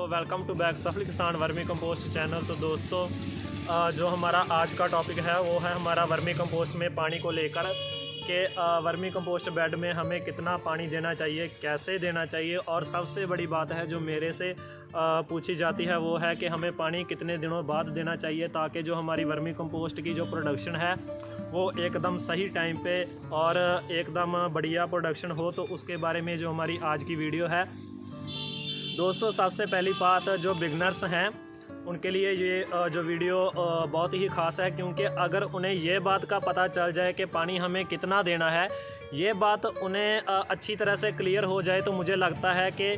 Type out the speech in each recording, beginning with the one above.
Welcome to back सफल किसान vermi compost channel. तो दोस्तों जो हमारा आज का टॉपिक है वो है हमारा वर्मी कंपोस्ट में पानी को लेकर कि वर्मी कंपोस्ट बेड में हमें कितना पानी देना चाहिए, कैसे देना चाहिए, और सबसे बड़ी बात है जो मेरे से पूछी जाती है वो है कि हमें पानी कितने दिनों बाद देना चाहिए ताकि जो हमारी वर्मी कंपोस्ट की जो प्रोडक्शन है वो एकदम सही टाइम पे और एकदम बढ़िया प्रोडक्शन हो। तो उसके बारे में जो हमारी आज की वीडियो है दोस्तों, सबसे पहली बात जो बिगनर्स हैं उनके लिए ये जो वीडियो बहुत ही ख़ास है, क्योंकि अगर उन्हें ये बात का पता चल जाए कि पानी हमें कितना देना है, ये बात उन्हें अच्छी तरह से क्लियर हो जाए तो मुझे लगता है कि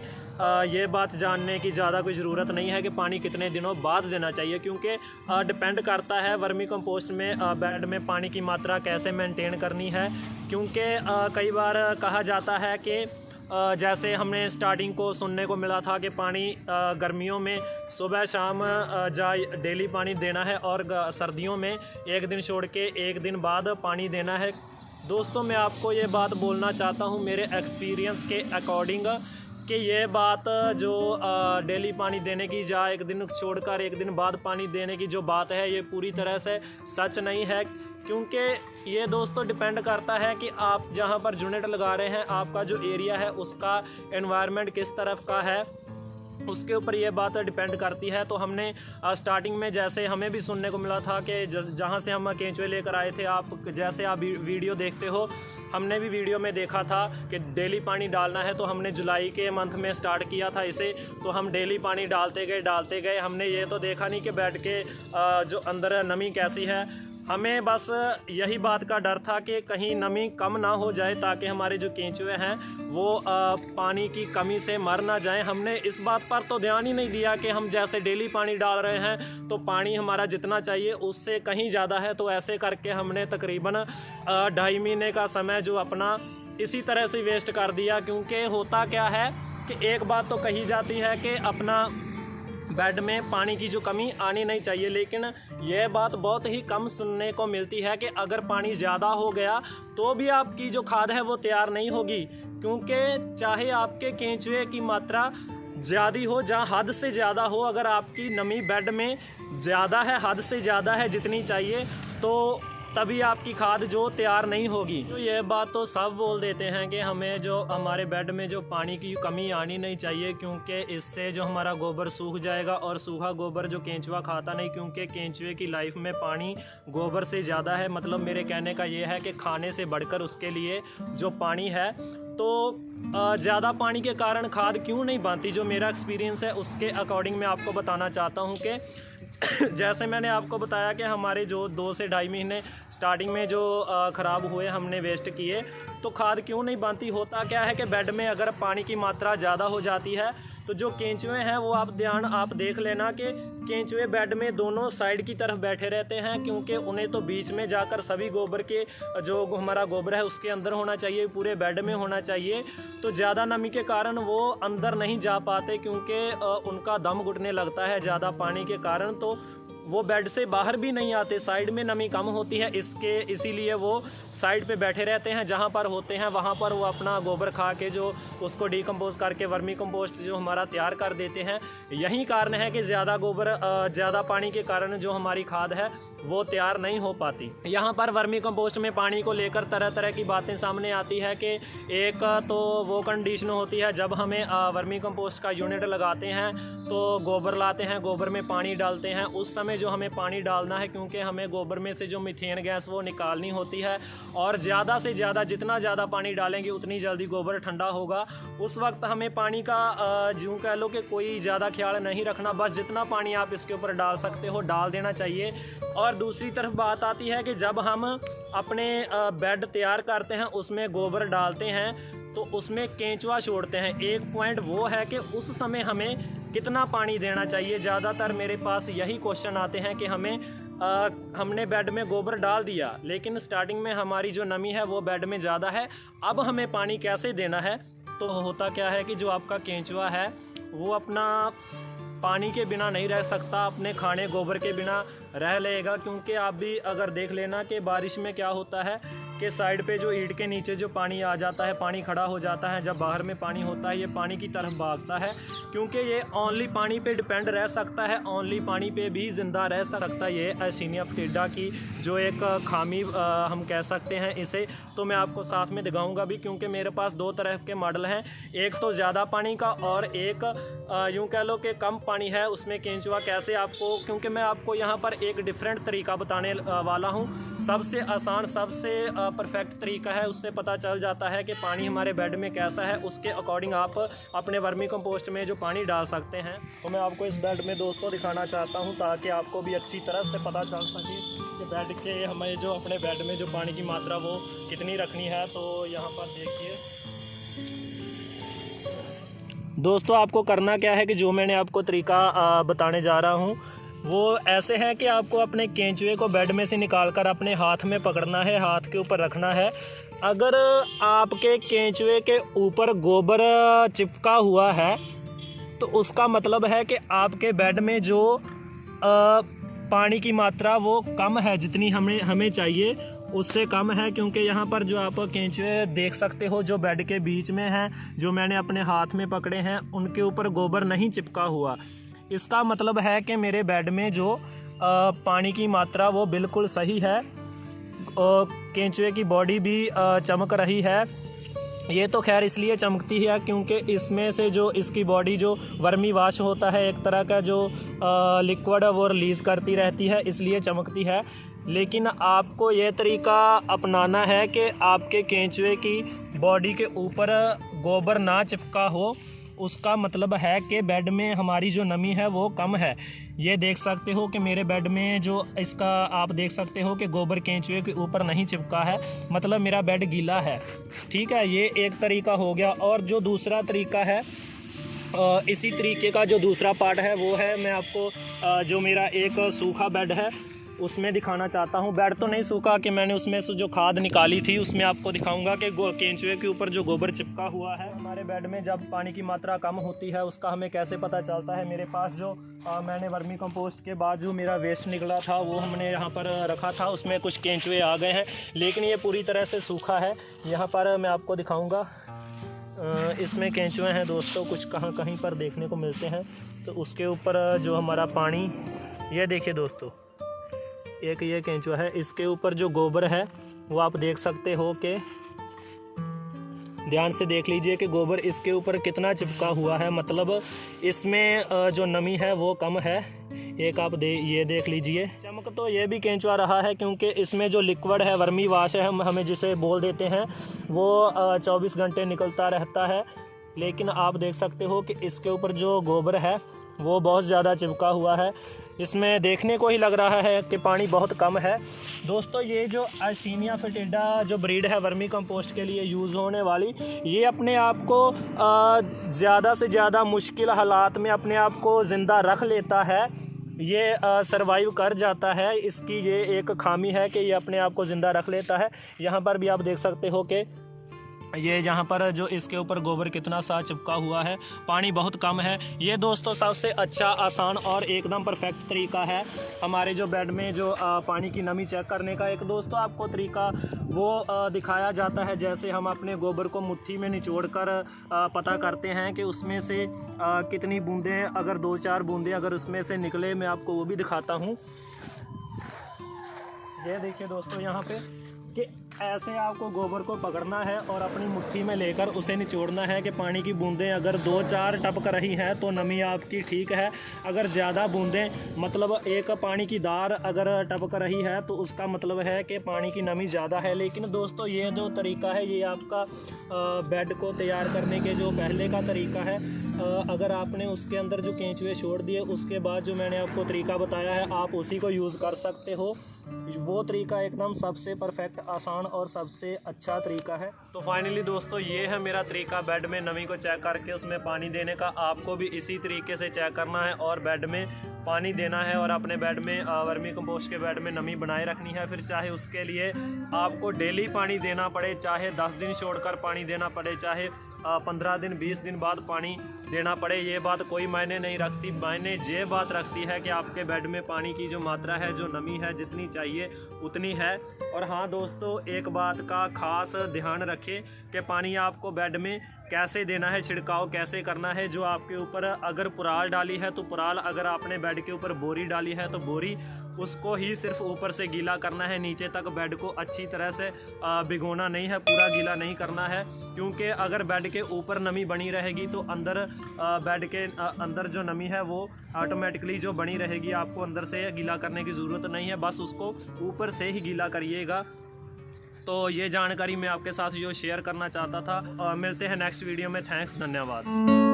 ये बात जानने की ज़्यादा कोई ज़रूरत नहीं है कि पानी कितने दिनों बाद देना चाहिए, क्योंकि डिपेंड करता है वर्मी कंपोस्ट में बेड में पानी की मात्रा कैसे मेंटेन करनी है। क्योंकि कई बार कहा जाता है कि जैसे हमने स्टार्टिंग को सुनने को मिला था कि पानी गर्मियों में सुबह शाम डेली पानी देना है और सर्दियों में एक दिन छोड़ के एक दिन बाद पानी देना है। दोस्तों मैं आपको ये बात बोलना चाहता हूँ मेरे एक्सपीरियंस के अकॉर्डिंग कि ये बात जो डेली पानी देने की या एक दिन छोड़कर एक दिन बाद पानी देने की जो बात है ये पूरी तरह से सच नहीं है, क्योंकि ये दोस्तों डिपेंड करता है कि आप जहाँ पर यूनिट लगा रहे हैं आपका जो एरिया है उसका एनवायरनमेंट किस तरफ का है, उसके ऊपर ये बात डिपेंड करती है। तो हमने स्टार्टिंग में जैसे हमें भी सुनने को मिला था कि जहाँ से हम केंचुए लेकर आए थे, आप जैसे आप वीडियो देखते हो, हमने भी वीडियो में देखा था कि डेली पानी डालना है। तो हमने जुलाई के मंथ में स्टार्ट किया था इसे, तो हम डेली पानी डालते गए। हमने ये तो देखा नहीं कि बेड के जो अंदर नमी कैसी है, हमें बस यही बात का डर था कि कहीं नमी कम ना हो जाए ताकि हमारे जो केंचुए हैं वो पानी की कमी से मर ना जाएं। हमने इस बात पर तो ध्यान ही नहीं दिया कि हम जैसे डेली पानी डाल रहे हैं तो पानी हमारा जितना चाहिए उससे कहीं ज़्यादा है। तो ऐसे करके हमने तकरीबन 2.5 महीने का समय जो अपना इसी तरह से वेस्ट कर दिया। क्योंकि होता क्या है कि एक बात तो कही जाती है कि अपना बेड में पानी की जो कमी आनी नहीं चाहिए, लेकिन यह बात बहुत ही कम सुनने को मिलती है कि अगर पानी ज़्यादा हो गया तो भी आपकी जो खाद है वो तैयार नहीं होगी। क्योंकि चाहे आपके केंचुए की मात्रा ज़्यादा हो, जहाँ हद से ज़्यादा हो, अगर आपकी नमी बेड में ज़्यादा है, हद से ज़्यादा है जितनी चाहिए, तो तभी आपकी खाद जो तैयार नहीं होगी। तो ये बात तो सब बोल देते हैं कि हमें जो हमारे बेड में जो पानी की कमी आनी नहीं चाहिए, क्योंकि इससे जो हमारा गोबर सूख जाएगा और सूखा गोबर जो केंचुआ खाता नहीं, क्योंकि केंचुए की लाइफ में पानी गोबर से ज़्यादा है। मतलब मेरे कहने का ये है कि खाने से बढ़कर उसके लिए जो पानी है, तो ज़्यादा पानी के कारण खाद क्यों नहीं बनती, जो मेरा एक्सपीरियंस है उसके अकॉर्डिंग मैं आपको बताना चाहता हूँ कि जैसे मैंने आपको बताया कि हमारे जो 2 से 2.5 महीने स्टार्टिंग में जो ख़राब हुए, हमने वेस्ट किए, तो खाद क्यों नहीं बनती। होता क्या है कि बेड में अगर पानी की मात्रा ज़्यादा हो जाती है तो जो केंचुए हैं वो आप देख लेना कि केंचुए बेड में दोनों साइड की तरफ बैठे रहते हैं, क्योंकि उन्हें तो बीच में जाकर सभी गोबर के जो हमारा गोबर है उसके अंदर होना चाहिए, पूरे बेड में होना चाहिए। तो ज़्यादा नमी के कारण वो अंदर नहीं जा पाते, क्योंकि उनका दम घुटने लगता है ज़्यादा पानी के कारण, तो वो बेड से बाहर भी नहीं आते। साइड में नमी कम होती है इसीलिए वो साइड पे बैठे रहते हैं, जहाँ पर होते हैं वहाँ पर वो अपना गोबर खा के जो उसको डिकम्पोज करके वर्मी कंपोस्ट जो हमारा तैयार कर देते हैं। यही कारण है कि ज़्यादा गोबर ज़्यादा पानी के कारण जो हमारी खाद है वो तैयार नहीं हो पाती। यहाँ पर वर्मी कंपोस्ट में पानी को लेकर तरह तरह की बातें सामने आती है कि एक तो वो कंडीशन होती है जब हमें वर्मी कंपोस्ट का यूनिट लगाते हैं तो गोबर लाते हैं, गोबर में पानी डालते हैं, उस समय जो हमें पानी डालना है, क्योंकि हमें गोबर में से जो मीथेन गैस वो निकालनी होती है, और ज़्यादा से ज़्यादा जितना ज़्यादा पानी डालेंगे उतनी जल्दी गोबर ठंडा होगा। उस वक्त हमें पानी का यूँ कह लो कि कोई ज़्यादा ख्याल नहीं रखना, बस जितना पानी आप इसके ऊपर डाल सकते हो डाल देना चाहिए। और दूसरी तरफ बात आती है कि जब हम अपने बेड तैयार करते हैं उसमें गोबर डालते हैं तो उसमें केंचुआ छोड़ते हैं। एक पॉइंट वो है कि उस समय हमें कितना पानी देना चाहिए। ज़्यादातर मेरे पास यही क्वेश्चन आते हैं कि हमने बेड में गोबर डाल दिया, लेकिन स्टार्टिंग में हमारी जो नमी है वो बेड में ज़्यादा है, अब हमें पानी कैसे देना है। तो होता क्या है कि जो आपका केंचुआ है वो अपना पानी के बिना नहीं रह सकता, अपने खाने गोबर के बिना रह लेगा। क्योंकि आप भी अगर देख लेना कि बारिश में क्या होता है कि साइड पे जो ईंट के नीचे जो पानी आ जाता है, पानी खड़ा हो जाता है, जब बाहर में पानी होता है ये पानी की तरफ भागता है, क्योंकि ये ओनली पानी पे डिपेंड रह सकता है, ओनली पानी पे भी ज़िंदा रह सकता है। ये एसिनिया फोएटिडा की जो एक खामी हम कह सकते हैं इसे, तो मैं आपको साथ में दिखाऊंगा भी, क्योंकि मेरे पास दो तरह के मॉडल हैं, एक तो ज़्यादा पानी का और एक यूँ कह लो कि कम पानी है उसमें केंचुआ कैसे आपको, क्योंकि मैं आपको यहाँ पर एक डिफरेंट तरीका बताने वाला हूँ। सबसे आसान, सबसे परफेक्ट तरीका है, उससे पता चल जाता है कि पानी हमारे बेड में कैसा है, उसके अकॉर्डिंग आप अपने वर्मी कंपोस्ट में जो पानी डाल सकते हैं। तो मैं आपको इस बेड में दोस्तों दिखाना चाहता हूँ ताकि आपको भी अच्छी तरह से पता चल सके कि बेड के हमें जो अपने बेड में जो पानी की मात्रा वो कितनी रखनी है। तो यहाँ पर देखिए दोस्तों, आपको करना क्या है कि जो मैंने आपको तरीका बताने जा रहा हूँ वो ऐसे है कि आपको अपने केंचुए को बेड में से निकाल कर अपने हाथ में पकड़ना है, हाथ के ऊपर रखना है। अगर आपके केंचुए के ऊपर गोबर चिपका हुआ है तो उसका मतलब है कि आपके बेड में जो पानी की मात्रा वो कम है, जितनी हमें चाहिए उससे कम है, क्योंकि यहाँ पर जो आप केंचुए देख सकते हो जो बेड के बीच में हैं, जो मैंने अपने हाथ में पकड़े हैं, उनके ऊपर गोबर नहीं चिपका हुआ। इसका मतलब है कि मेरे बेड में जो पानी की मात्रा वो बिल्कुल सही है, केंचुए की बॉडी भी चमक रही है। ये तो खैर इसलिए चमकती है क्योंकि इसमें से जो इसकी बॉडी जो वर्मी वाश होता है, एक तरह का जो लिक्विड वो रिलीज़ करती रहती है, इसलिए चमकती है। लेकिन आपको ये तरीका अपनाना है कि आपके केंचुए की बॉडी के ऊपर गोबर ना चिपका हो, उसका मतलब है कि बेड में हमारी जो नमी है वो कम है। ये देख सकते हो कि मेरे बेड में जो इसका आप देख सकते हो कि गोबर केंचुए के ऊपर नहीं चिपका है, मतलब मेरा बेड गीला है। ठीक है, ये एक तरीका हो गया। और जो दूसरा तरीका है, इसी तरीके का जो दूसरा पार्ट है वो है, मैं आपको जो मेरा एक सूखा बेड है उसमें दिखाना चाहता हूँ। बेड तो नहीं सूखा कि मैंने उसमें से जो खाद निकाली थी उसमें आपको दिखाऊंगा कि केंचुए के ऊपर जो गोबर चिपका हुआ है। हमारे बेड में जब पानी की मात्रा कम होती है उसका हमें कैसे पता चलता है। मेरे पास जो मैंने वर्मी कंपोस्ट के बाद जो मेरा वेस्ट निकला था वो हमने यहाँ पर रखा था, उसमें कुछ केंचुए आ गए हैं, लेकिन ये पूरी तरह से सूखा है। यहाँ पर मैं आपको दिखाऊँगा, इसमें केंचुए हैं दोस्तों, कुछ कहीं पर देखने को मिलते हैं। तो उसके ऊपर जो हमारा पानी, ये देखिए दोस्तों, एक ये केंचुआ है, इसके ऊपर जो गोबर है वो आप देख सकते हो कि ध्यान से देख लीजिए कि गोबर इसके ऊपर कितना चिपका हुआ है, मतलब इसमें जो नमी है वो कम है। एक आप ये देख लीजिए, चमक तो ये भी केंचुआ रहा है क्योंकि इसमें जो लिक्विड है, वर्मी वाश है, हमें जिसे बोल देते हैं, वो 24 घंटे निकलता रहता है। लेकिन आप देख सकते हो कि इसके ऊपर जो गोबर है वो बहुत ज़्यादा चिपका हुआ है, इसमें देखने को ही लग रहा है कि पानी बहुत कम है। दोस्तों, ये जो एसिनिया फोएटिडा जो ब्रीड है वर्मी कंपोस्ट के लिए यूज़ होने वाली, ये अपने आप को ज़्यादा से ज़्यादा मुश्किल हालात में अपने आप को ज़िंदा रख लेता है, ये सरवाइव कर जाता है। इसकी ये एक खामी है कि ये अपने आप को ज़िंदा रख लेता है। यहाँ पर भी आप देख सकते हो कि ये जहाँ पर जो इसके ऊपर गोबर कितना सा चिपका हुआ है, पानी बहुत कम है। ये दोस्तों सबसे अच्छा, आसान और एकदम परफेक्ट तरीका है हमारे जो बेड में जो पानी की नमी चेक करने का। एक दोस्तों आपको तरीका वो दिखाया जाता है, जैसे हम अपने गोबर को मुट्ठी में निचोड़ कर पता करते हैं कि उसमें से कितनी बूंदें, अगर 2-4 बूंदें अगर उसमें से निकले, मैं आपको वो भी दिखाता हूँ। ये देखिए दोस्तों, यहाँ पे कि ऐसे आपको गोबर को पकड़ना है और अपनी मुट्ठी में लेकर उसे निचोड़ना है कि पानी की बूंदें अगर 2-4 टपक रही हैं तो नमी आपकी ठीक है। अगर ज़्यादा बूंदें, मतलब एक पानी की धार अगर टपक रही है तो उसका मतलब है कि पानी की नमी ज़्यादा है। लेकिन दोस्तों, ये जो तरीका है ये आपका बेड को तैयार करने के जो पहले का तरीका है। अगर आपने उसके अंदर जो केंचुए छोड़ दिए, उसके बाद जो मैंने आपको तरीका बताया है, आप उसी को यूज़ कर सकते हो। वो तरीका एकदम सबसे परफेक्ट, आसान और सबसे अच्छा तरीका है। तो फाइनली दोस्तों, ये है मेरा तरीका बेड में नमी को चेक करके उसमें पानी देने का। आपको भी इसी तरीके से चेक करना है और बेड में पानी देना है और अपने बेड में वर्मी कंपोस्ट के बेड में नमी बनाए रखनी है। फिर चाहे उसके लिए आपको डेली पानी देना पड़े, चाहे 10 दिन छोड़कर पानी देना पड़े, चाहे 15 दिन 20 दिन बाद पानी देना पड़े, ये बात कोई मायने नहीं रखती। मायने ये बात रखती है कि आपके बेड में पानी की जो मात्रा है, जो नमी है, जितनी चाहिए उतनी है। और हाँ दोस्तों, एक बात का खास ध्यान रखें कि पानी आपको बेड में कैसे देना है, छिड़काव कैसे करना है। जो आपके ऊपर अगर पुराल डाली है तो पुराल, अगर आपने बेड के ऊपर बोरी डाली है तो बोरी, उसको ही सिर्फ ऊपर से गीला करना है, नीचे तक बेड को अच्छी तरह से भिगोना नहीं है, पूरा गीला नहीं करना है। क्योंकि अगर बेड के ऊपर नमी बनी रहेगी तो अंदर बेड के अंदर जो नमी है वो ऑटोमेटिकली जो बनी रहेगी, आपको अंदर से गीला करने की ज़रूरत नहीं है, बस उसको ऊपर से ही गीला करिएगा। तो ये जानकारी मैं आपके साथ जो शेयर करना चाहता था। मिलते हैं नेक्स्ट वीडियो में। थैंक्स, धन्यवाद।